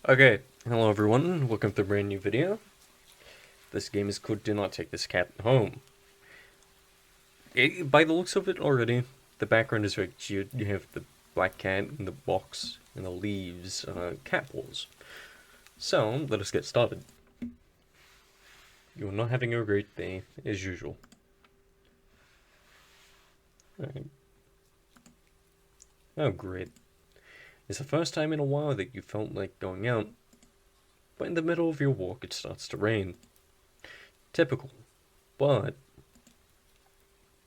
Okay, hello everyone, welcome to a brand new video. This game is called Do Not Take This Cat Home. By the looks of it already, the background is very cute. You have the black cat in the box and the leaves, cat balls. So, let us get started. You're not having a great day, as usual. Alright. Oh great. It's the first time in a while that you felt like going out, but in the middle of your walk it starts to rain. Typical. But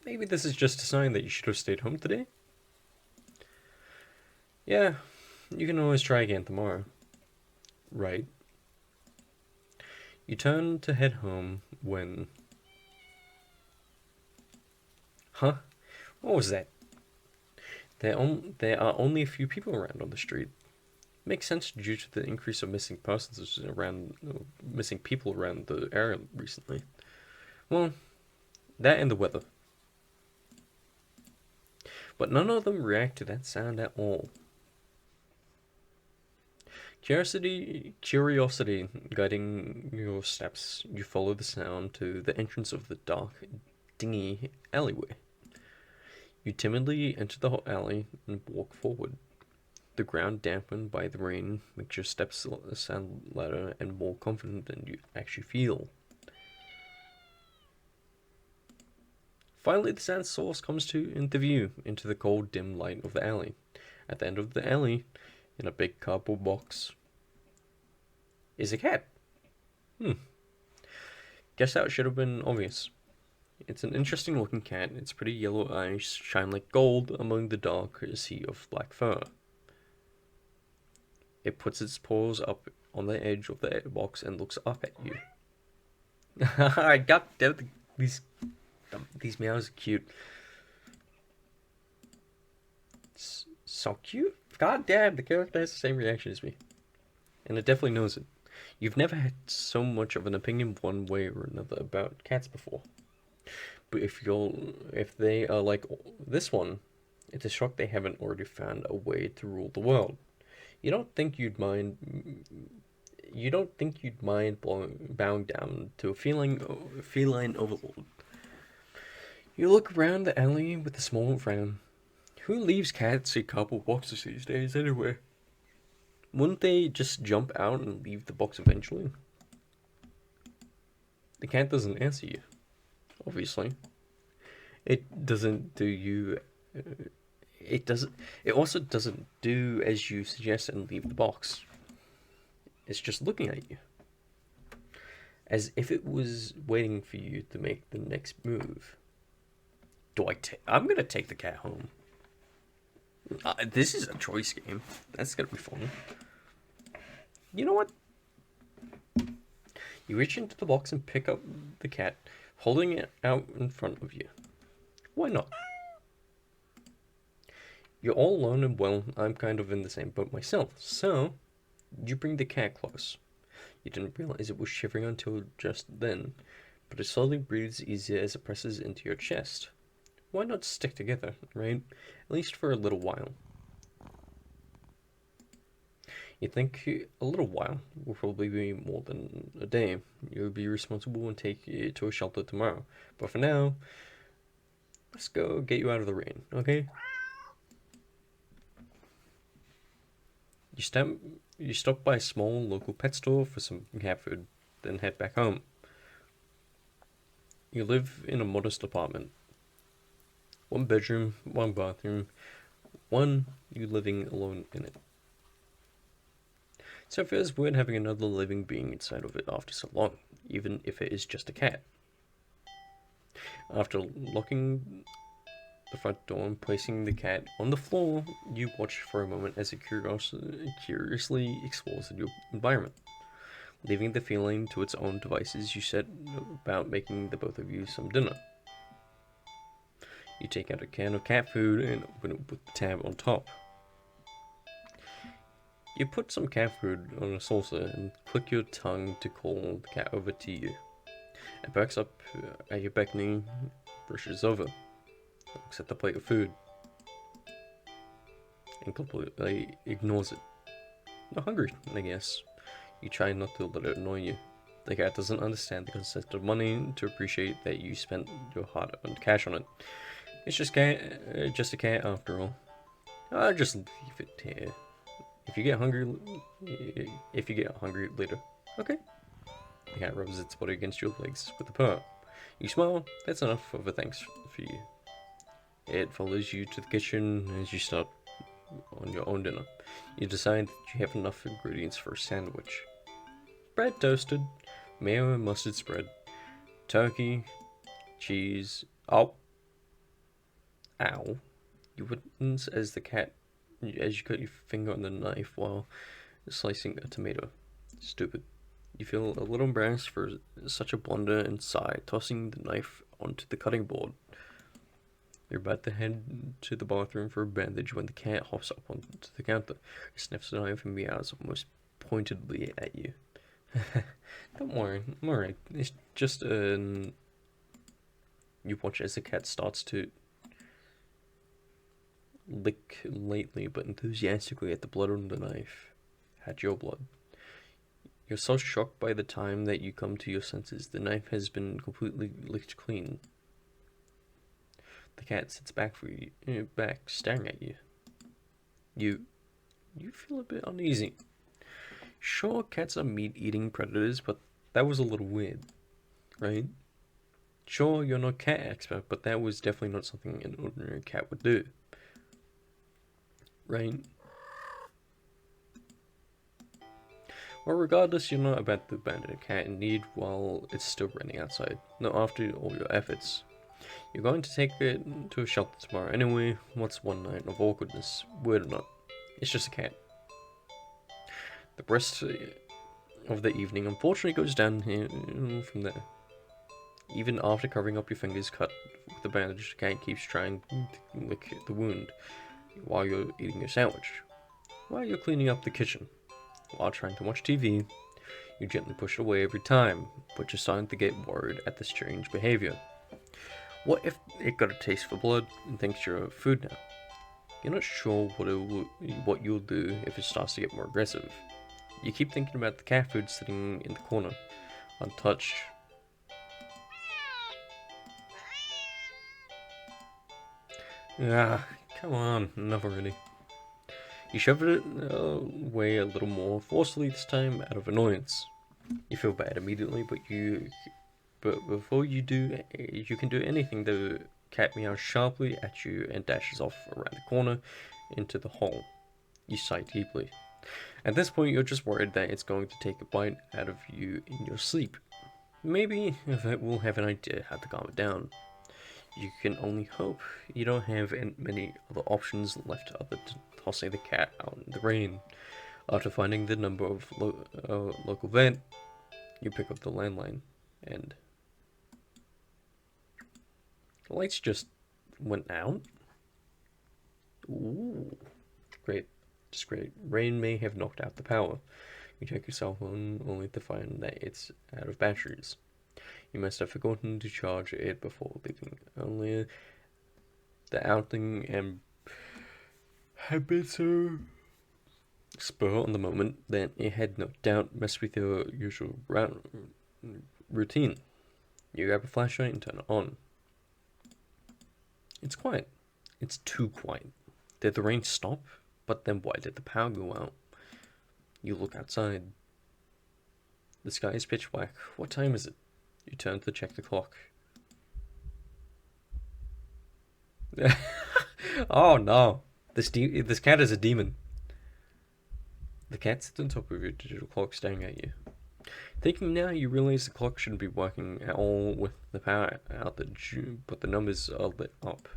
maybe this is just a sign that you should have stayed home today? Yeah, you can always try again tomorrow. Right. You turn to head home when... Huh? What was that? There are only a few people around on the street. Makes sense due to the increase of missing persons around... missing people around the area recently. Well, that and the weather. But none of them react to that sound at all. Curiosity guiding your steps, you follow the sound to the entrance of the dark, dingy alleyway. You timidly enter the alley and walk forward. The ground dampened by the rain makes your steps sound louder and more confident than you actually feel. Finally, the sound source comes into view, into the cold, dim light of the alley. At the end of the alley, in a big cardboard box, is a cat. Guess that should have been obvious. It's an interesting looking cat. Its pretty yellow eyes shine like gold among the dark sea of black fur. It puts its paws up on the edge of the box and looks up at you. I got these meows are cute. It's so cute. God damn, the character has the same reaction as me, and it definitely knows it. You've never had so much of an opinion one way or another about cats before. But if they are like this one, it's a shock they haven't already found a way to rule the world. You don't think you'd mind. You don't think you'd mind bowing down to a feline overlord. You look around the alley with a small frown. Who leaves cats in cardboard boxes these days anyway? Wouldn't they just jump out and leave the box eventually? The cat doesn't answer you, obviously. It doesn't do you. It doesn't. It also doesn't do as you suggest and leave the box. It's just looking at you, as if it was waiting for you to make the next move. I'm gonna take the cat home. This is a choice game. That's gonna be fun. You know what? You reach into the box and pick up the cat, holding it out in front of you. Why not? You're all alone and well, I'm kind of in the same boat myself, so you bring the cat close. You didn't realize it was shivering until just then, but it slowly breathes easier as it presses into your chest. Why not stick together, right? At least for a little while. You think a little while will probably be more than a day. You'll be responsible and take it to a shelter tomorrow. But for now, let's go get you out of the rain, okay? You stop by a small local pet store for some cat food, then head back home. You live in a modest apartment. One bedroom, one bathroom, you living alone in it. So it feels weird having another living being inside of it after so long, even if it is just a cat. After locking the front door and placing the cat on the floor, you watch for a moment as it curiously explores the new environment. Leaving the feline to its own devices, you set about making the both of you some dinner. You take out a can of cat food and open it with the tab on top. You put some cat food on a saucer and click your tongue to call the cat over to you. It backs up at your beckoning, brushes over, looks at the plate of food, and completely ignores it. Not hungry, I guess. You try not to let it annoy you. The cat doesn't understand the concept of money to appreciate that you spent your hard-earned cash on it. It's just a cat after all. I'll just leave it here. If you get hungry, if you get hungry later, okay. The cat rubs its body against your legs with a purr. You smile. That's enough of a thanks for you. It follows you to the kitchen as you start on your own dinner. You decide that you have enough ingredients for a sandwich. Bread toasted, mayo and mustard spread, turkey, cheese. Oh, ow! You wince as you cut your finger on the knife while slicing a tomato. Stupid. You feel a little embarrassed for such a blunder and sigh, tossing the knife onto the cutting board. You're about to head to the bathroom for a bandage when the cat hops up onto the counter, sniffs the knife, and meows almost pointedly at you. Don't worry, I'm alright. It's just you watch as the cat starts to lick lightly but enthusiastically at the blood on the knife. At your blood. You're so shocked by the time that you come to your senses. The knife has been completely licked clean. The cat sits back staring at you. You feel a bit uneasy. Sure, cats are meat-eating predators, but that was a little weird, right? Sure, you're not a cat expert, but that was definitely not something an ordinary cat would do, right? Well, regardless, you're not about to abandon a cat in need while it's still raining outside. Not after all your efforts. You're going to take it to a shelter tomorrow anyway. What's one night of awkwardness? Weird or not, it's just a cat. The rest of the evening unfortunately goes downhill from there. Even after covering up your fingers cut with the bandage, the cat keeps trying to lick the wound while you're eating your sandwich, while you're cleaning up the kitchen, while trying to watch TV. You gently push it away every time, but you're starting to get worried at the strange behavior. What if it got a taste for blood and thinks you're food now? You're not sure what you'll do if it starts to get more aggressive. You keep thinking about the cat food sitting in the corner, untouched. Ah, come on, enough already. You shove it away a little more forcefully this time out of annoyance. You feel bad immediately, but before you do, you can do anything. The cat meows sharply at you and dashes off around the corner into the hall. You sigh deeply. At this point, you're just worried that it's going to take a bite out of you in your sleep. Maybe it will have an idea how to calm it down. You can only hope you don't have many other options left other than tossing the cat out in the rain. After finding the number of local vet, you pick up the landline, and the lights just went out. Ooh, great, just great. Rain may have knocked out the power. You check your cell phone only to find that it's out of batteries. You must have forgotten to charge it before leaving. Only the outing and had been so spur on the moment that it had no doubt messed with your usual routine. You grab a flashlight and turn it on. It's quiet. It's too quiet. Did the rain stop? But then why did the power go out? You look outside. The sky is pitch black. What time is it? You turn to check the clock. Oh no. This cat is a demon. The cat sits on top of your digital clock staring at you. Thinking now, you realize the clock shouldn't be working at all with the power out, but the numbers are lit up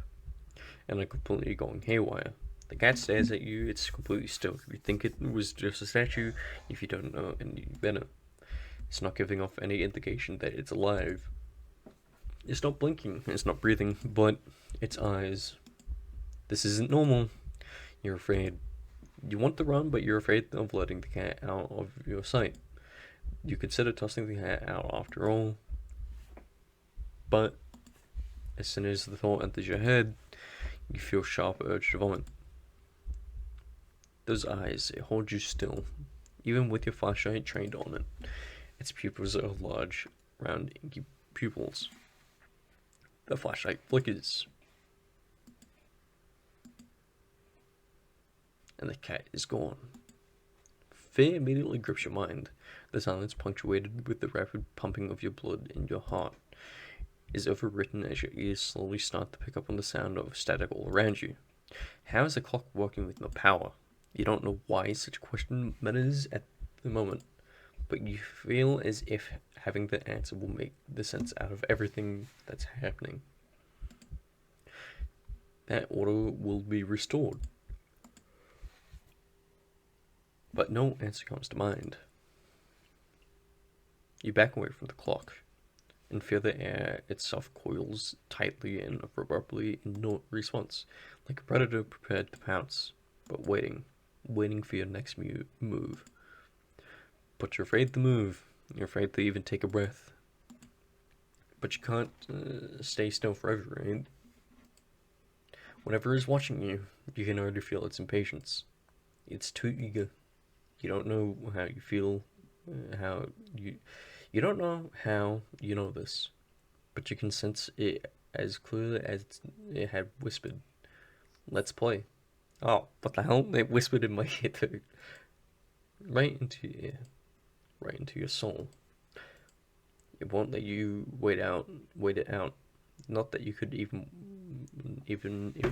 and are completely going haywire. The cat stares at you, it's completely still. You think it was just a statue if you don't know any better. It's not giving off any indication that it's alive. It's not blinking, it's not breathing, but its eyes. This isn't normal. You're afraid. You want to run, but you're afraid of letting the cat out of your sight. You consider tossing the cat out after all, but as soon as the thought enters your head, you feel a sharp urge to vomit. Those eyes, it holds you still, even with your flashlight trained on it. Its pupils are large, round, inky pupils. The flashlight flickers, and the cat is gone. Fear immediately grips your mind. The silence, punctuated with the rapid pumping of your blood in your heart, is overwritten as your ears slowly start to pick up on the sound of static all around you. How is the clock working with no power? You don't know why such a question matters at the moment, but you feel as if having the answer will make the sense out of everything that's happening. That order will be restored. But no answer comes to mind. You back away from the clock and feel the air itself coils tightly and abruptly in no response, like a predator prepared to pounce, but waiting for your next move. But you're afraid to move. You're afraid to even take a breath. But you can't stay still forever, right? Whatever is watching you, you can already feel its impatience. It's too eager. You don't know how you feel, how you don't know how you know this, but you can sense it as clearly as it had whispered. Let's play. Oh, what the hell? It whispered in my ear too. Right into your ear. Right into your soul. It won't let you wait it out. Not that you could even if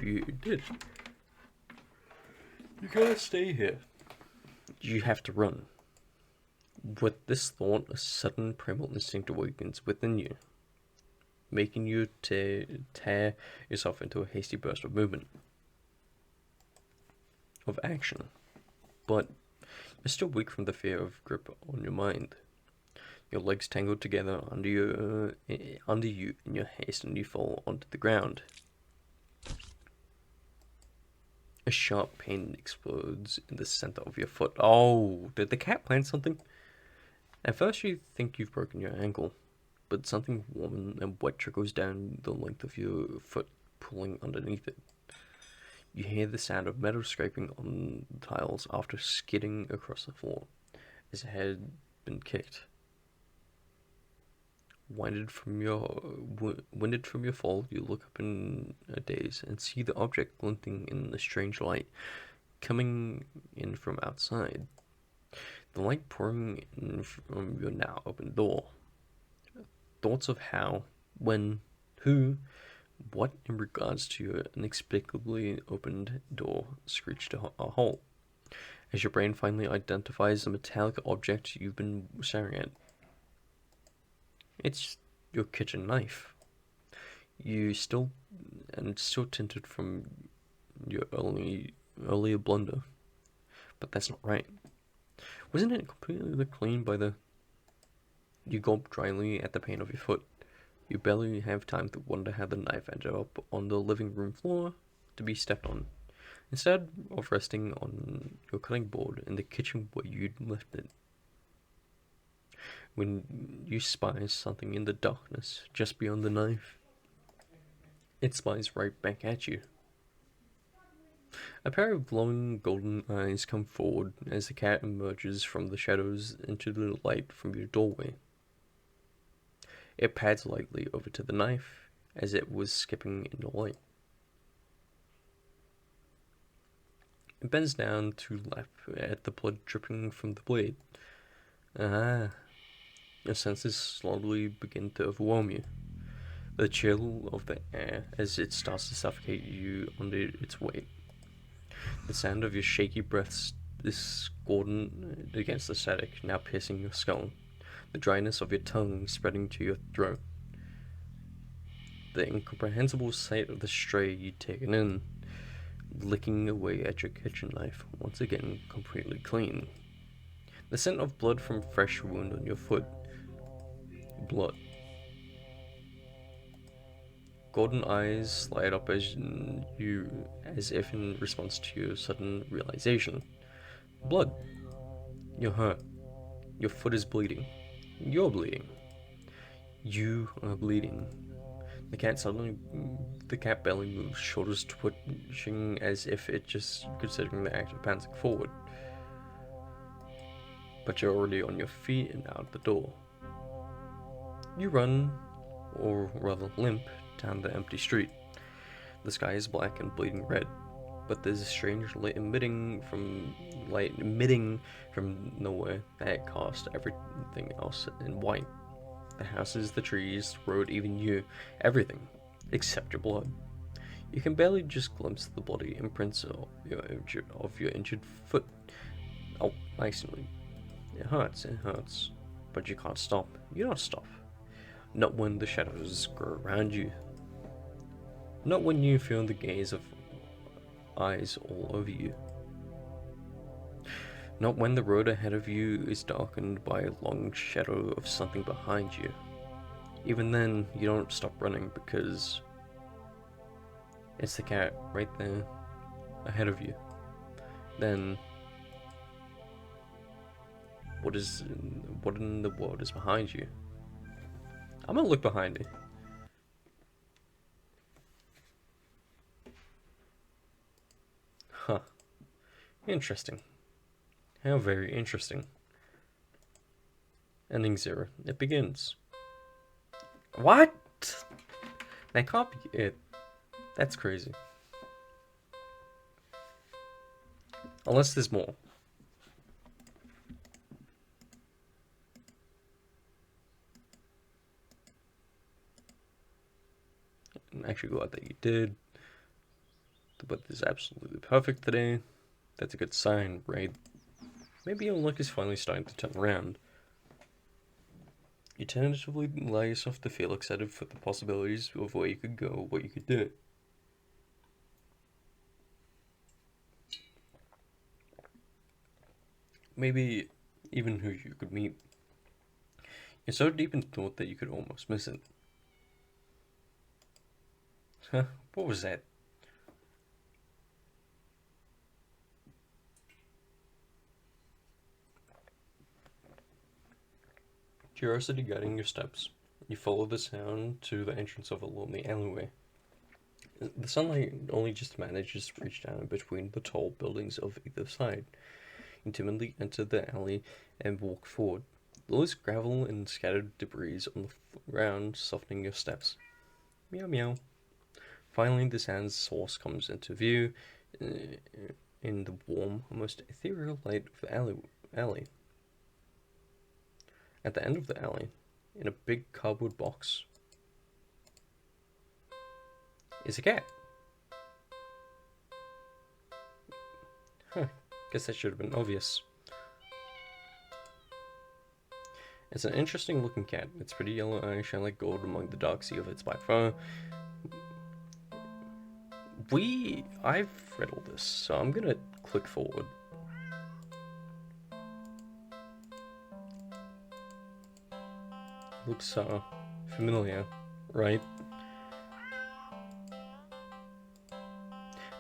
you did. You gotta stay here. You have to run. With this thought, a sudden primal instinct awakens within you, making you tear yourself into a hasty burst of movement, of action. But you're still weak from the fear of grip on your mind. Your legs tangled together under you in your haste, and you fall onto the ground. A sharp pain explodes in the center of your foot. Oh, did the cat plant something? At first you think you've broken your ankle, but something warm and wet trickles down the length of your foot, pulling underneath it. You hear the sound of metal scraping on the tiles after skidding across the floor, as it had been kicked. Winded from your fall, you look up in a daze and see the object glinting in a strange light, coming in from outside. The light pouring in from your now open door. Thoughts of how, when, who, what in regards to your inexplicably opened door screech to a halt, as your brain finally identifies the metallic object you've been staring at. It's your kitchen knife. Still tinted from your earlier blunder, but that's not right. Wasn't it completely clean by the... You gulp dryly at the pain of your foot. You barely have time to wonder how the knife ended up on the living room floor to be stepped on, instead of resting on your cutting board in the kitchen where you'd left it. When you spy something in the darkness just beyond the knife, it spies right back at you. A pair of glowing golden eyes come forward as the cat emerges from the shadows into the light from your doorway. It pads lightly over to the knife as it was skipping in the light. It bends down to lap at the blood dripping from the blade. Ah, your senses slowly begin to overwhelm you. The chill of the air as it starts to suffocate you under its weight. The sound of your shaky breaths discordant against the static, now piercing your skull. The dryness of your tongue spreading to your throat. The incomprehensible sight of the stray you'd taken in, licking away at your kitchen knife, once again completely clean. The scent of blood from fresh wound on your foot. Blood. Golden eyes light up as if in response to your sudden realization. Blood. You're hurt. Your foot is bleeding. You're bleeding. You are bleeding. The cat suddenly, the cat barely moves, shoulders twitching as if it just considering the act of pouncing forward. But you're already on your feet and out the door. You run, or rather limp, down the empty street. The sky is black and bleeding red, but there's a strange light emitting from nowhere that casts everything else in white. The houses, the trees, the road, even you, everything, except your blood. You can barely just glimpse the bloody imprints of your injured foot. Oh, nicely. It hurts, but you can't stop. You don't stop. Not when the shadows grow around you. Not when you feel the gaze of eyes all over you. Not when the road ahead of you is darkened by a long shadow of something behind you. Even then, you don't stop running because it's the cat right there ahead of you. Then, what in the world is behind you? I'm gonna look behind me. Huh. Interesting. How very interesting. Ending 0. It begins. What? That can't be it. That's crazy. Unless there's more. I'm actually glad that you did. The weather is absolutely perfect today. That's a good sign, right? Maybe your luck is finally starting to turn around. You tentatively allow yourself to feel excited for the possibilities of where you could go, what you could do. Maybe even who you could meet. You're so deep in thought that you could almost miss it. Huh? What was that? Curiosity guiding your steps, you follow the sound to the entrance of a lonely alleyway. The sunlight only just manages to reach down between the tall buildings of either side. You timidly enter the alley and walk forward. Loose gravel and scattered debris on the ground softening your steps. Meow meow. Finally, the sound's source comes into view in the warm, almost ethereal light of the alley. At the end of the alley, in a big cardboard box, is a cat. Huh, guess that should have been obvious. It's an interesting looking cat. Its pretty yellow eyes shine like gold among the dark sea of its black fur. I've read all this, so I'm gonna click forward. Looks familiar, right?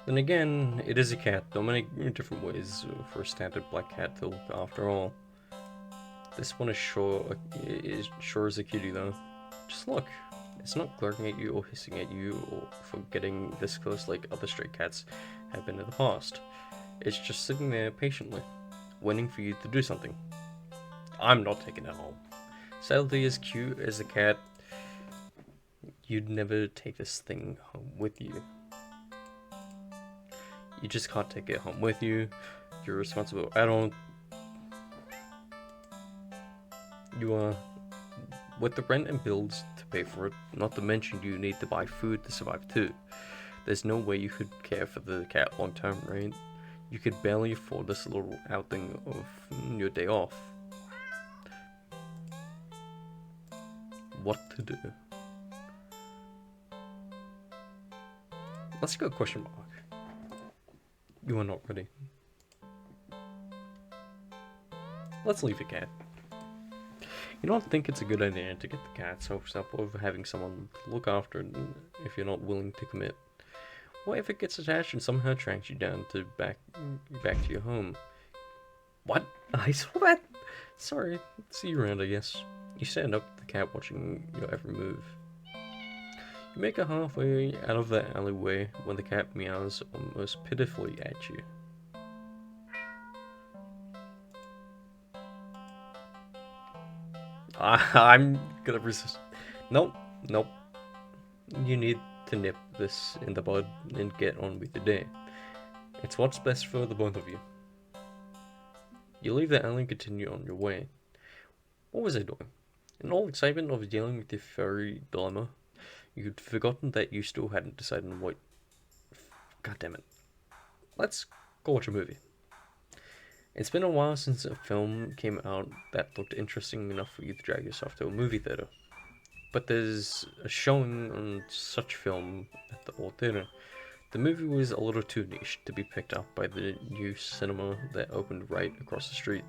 Then again, it is a cat. There are many different ways for a standard black cat to look after all. This one is sure as a cutie though. Just look. It's not glaring at you or hissing at you or for getting this close like other stray cats have been in the past. It's just sitting there patiently, waiting for you to do something. I'm not taking it home. Sadly, as cute as a cat, you'd never take this thing home with you. You just can't take it home with you. You're a responsible adult. You are with the rent and bills to pay for it, not to mention you need to buy food to survive too. There's no way you could care for the cat long term, right? You could barely afford this little outing of your day off. What to do? Let's go question mark. You are not ready. Let's leave the cat. You don't think it's a good idea to get the cat's hopes up over having someone look after it if you're not willing to commit. What if it gets attached and somehow tracks you down to back to your home? What? I saw that? Sorry. See you around, I guess. You stand up, the cat watching your every move. You make it halfway out of the alleyway when the cat meows almost pitifully at you. I'm gonna resist. Nope, nope. You need to nip this in the bud and get on with the day. It's what's best for the both of you. You leave the alley and continue on your way. What was I doing? In all excitement of dealing with the furry dilemma, you'd forgotten that you still hadn't decided on what. God damn it. Let's go watch a movie. It's been a while since a film came out that looked interesting enough for you to drag yourself to a movie theater. But there's a showing on such film at the old theater. The movie was a little too niche to be picked up by the new cinema that opened right across the street.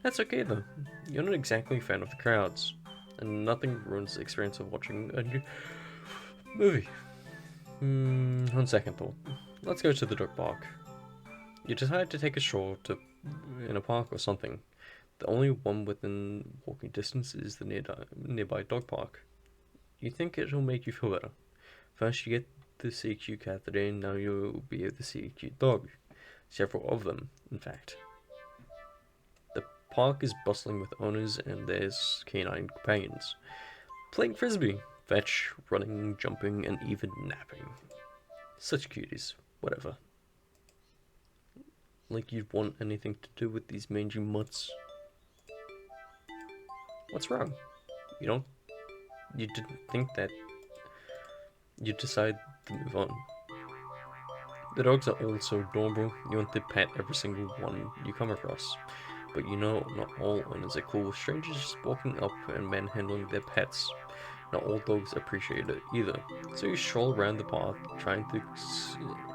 That's okay though. You're not exactly a fan of the crowds, and nothing ruins the experience of watching a new movie. On second thought, let's go to the dog park. You decide to take a stroll to in a park or something. The only one within walking distance is the nearby dog park. You think it'll make you feel better. First, you get to see a cute cat today, and now you'll be able to see a cute dog. Several of them, in fact. The park is bustling with owners and their canine companions. Playing frisbee, fetch, running, jumping, and even napping. Such cuties. Whatever. Like you'd want anything to do with these mangy mutts. What's wrong? You didn't think that you'd decide to move on. The dogs are all so adorable, you want to pet every single one you come across. But you know not all owners are cool with strangers just walking up and manhandling their pets. Not all dogs appreciate it either. So you stroll around the park trying to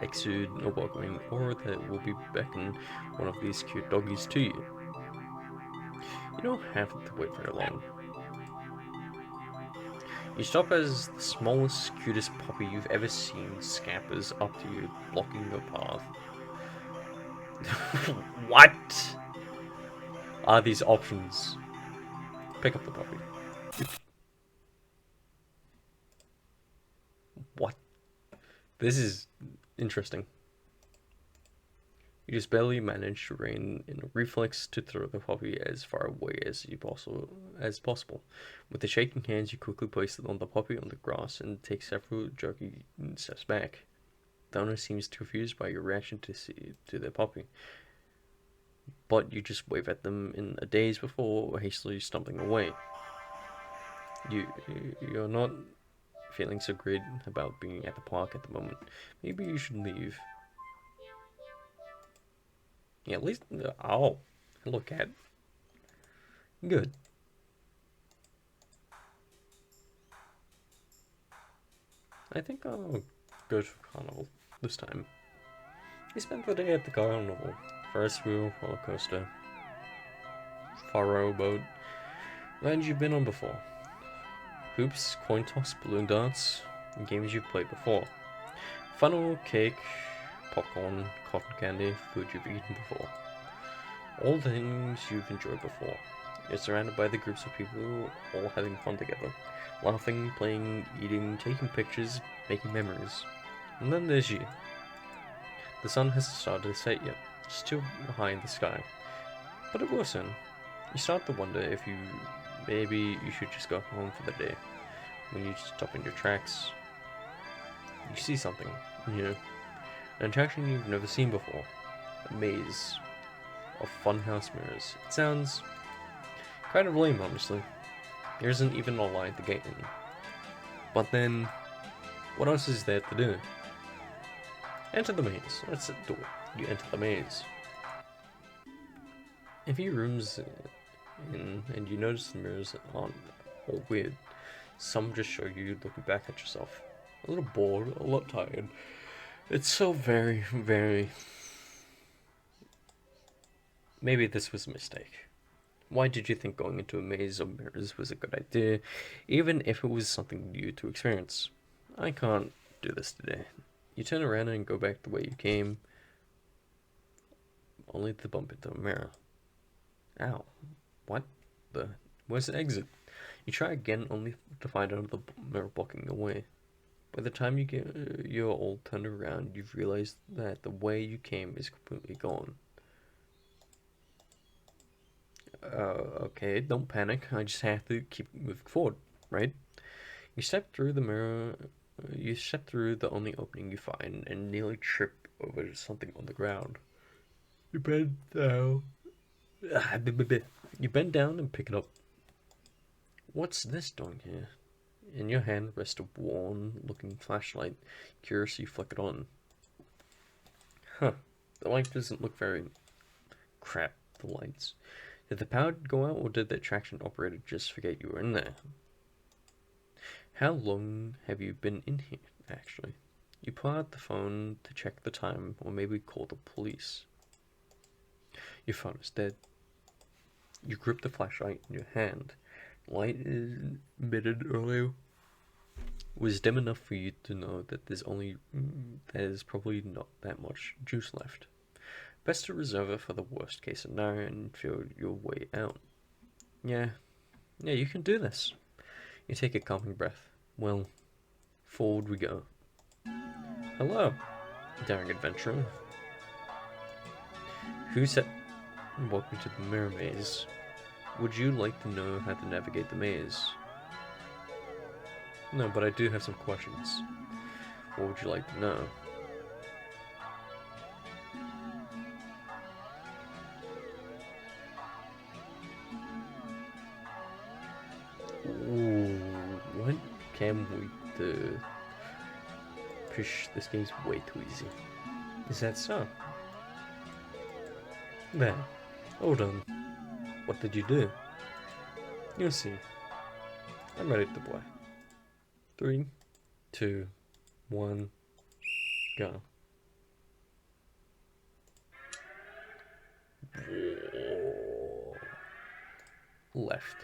exude a welcoming aura that will be beckoning one of these cute doggies to you. You don't have to wait very long. You stop as the smallest, cutest puppy you've ever seen scampers up to you, blocking your path. What are these options? Pick up the puppy. What? This is interesting. You just barely manage to rein in a reflex to throw the puppy as far away as possible. With the shaking hands, you quickly place it on the puppy on the grass and take several jerky steps back. The owner seems confused by your reaction to their puppy, but you just wave at them in a daze before hastily stumbling away. You're not feeling so great about being at the park at the moment. Maybe you should leave. Yeah, at least. Oh, hello, cat. Good. I think I'll go to carnival this time. We spent the day at the carnival. First wheel, roller coaster, faro boat. Rides you've been on before. Hoops, coin toss, balloon darts, games you've played before. Funnel, cake, popcorn, cotton candy, food you've eaten before. All things you've enjoyed before. You're surrounded by the groups of people all having fun together. Laughing, playing, eating, taking pictures, making memories. And then there's you. The sun hasn't started to set yet, still high in the sky. But it will soon. You start to wonder if maybe you should just go home for the day. When you stop in your tracks, you see something new. An attraction you've never seen before. A maze of funhouse mirrors. It sounds kind of lame, honestly. There isn't even a line to get in. But then, what else is there to do? Enter the maze. That's the door. You enter the maze. A few rooms in, and you notice the mirrors aren't all weird. Some just show you looking back at yourself. A little bored, a lot tired. It's so very, very... Maybe this was a mistake. Why did you think going into a maze of mirrors was a good idea, even if it was something new to experience? I can't do this today. You turn around and go back the way you came, only to bump into a mirror. Ow. What where's the exit? You try again, only to find another mirror blocking the way. By the time you get you're all turned around, you've realized that the way you came is completely gone. Okay, don't panic. I just have to keep moving forward, right? You step through the mirror. You step through the only opening you find and nearly trip over something on the ground. You bend down. You bend down and pick it up. What's this doing here? In your hand rests a worn-looking flashlight. Curiously, you flick it on. Huh. The light doesn't look very... Crap, the lights. Did the power go out, or did the attraction operator just forget you were in there? How long have you been in here, actually? You pull out the phone to check the time, or maybe call the police. Your phone is dead. You grip the flashlight in your hand. Light emitted earlier was dim enough for you to know that there's probably not that much juice left. Best to reserve it for the worst case scenario and feel your way out. Yeah, you can do this. You take a calming breath. Well, forward we go. Hello, daring adventurer. Who said welcome to the mirror maze? Would you like to know how to navigate the maze? No, but I do have some questions. What would you like to know? Ooh, what can we do? This game's way too easy. Is that so? There. Hold on. What did you do? You'll see. I'm ready to play. 3, 2, 1, go. Left.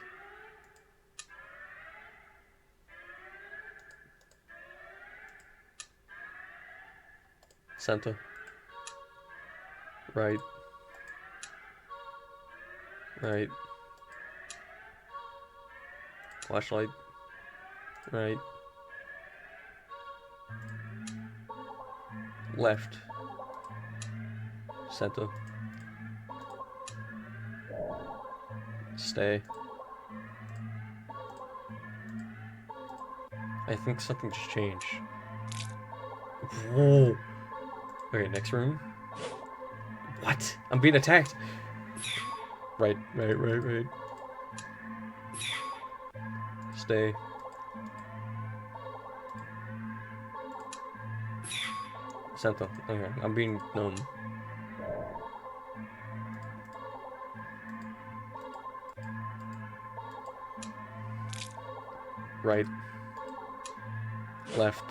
Center. Right. Right. Flashlight. Right. Left. Center. Stay. I think something just changed. Whoa. Okay, next room. What? I'm being attacked. Right. Stay. Center. Okay, I'm being numb. Right. Left.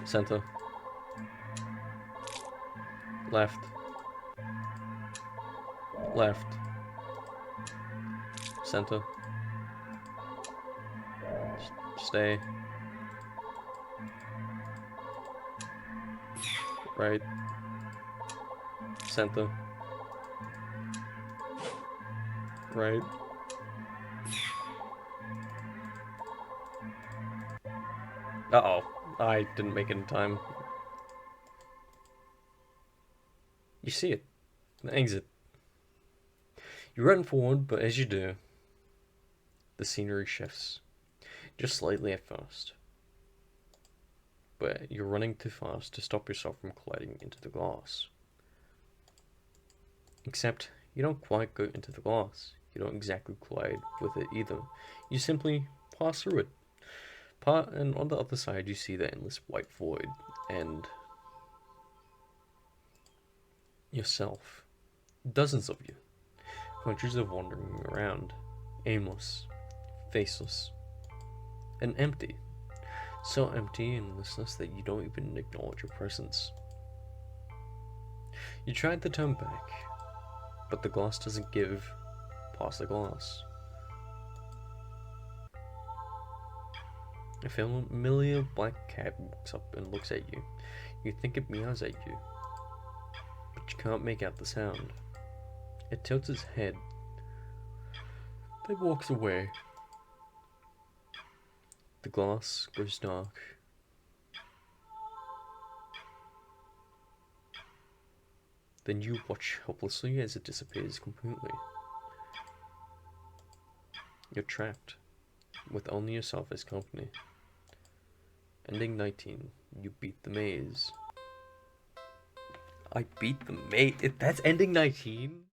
Center. Left. Left. Center. Stay. Right. Center. Right. Uh-oh. I didn't make it in time. You see it. The exit. You run forward, but as you do, the scenery shifts. Just slightly at first. But you're running too fast to stop yourself from colliding into the glass. Except, you don't quite go into the glass. You don't exactly collide with it either. You simply pass through it. And on the other side, you see the endless white void and yourself. Dozens of you. Hundreds of wandering around. Aimless. Faceless. And empty. So empty and listless that you don't even acknowledge your presence. You tried to turn back, but the glass doesn't give past the glass. A familiar black cat walks up and looks at you. You think it meows at you, but you can't make out the sound. It tilts its head, then walks away. The glass goes dark. Then you watch helplessly as it disappears completely. You're trapped, with only yourself as company. Ending 19. You beat the maze. I beat the maze? That's ending 19?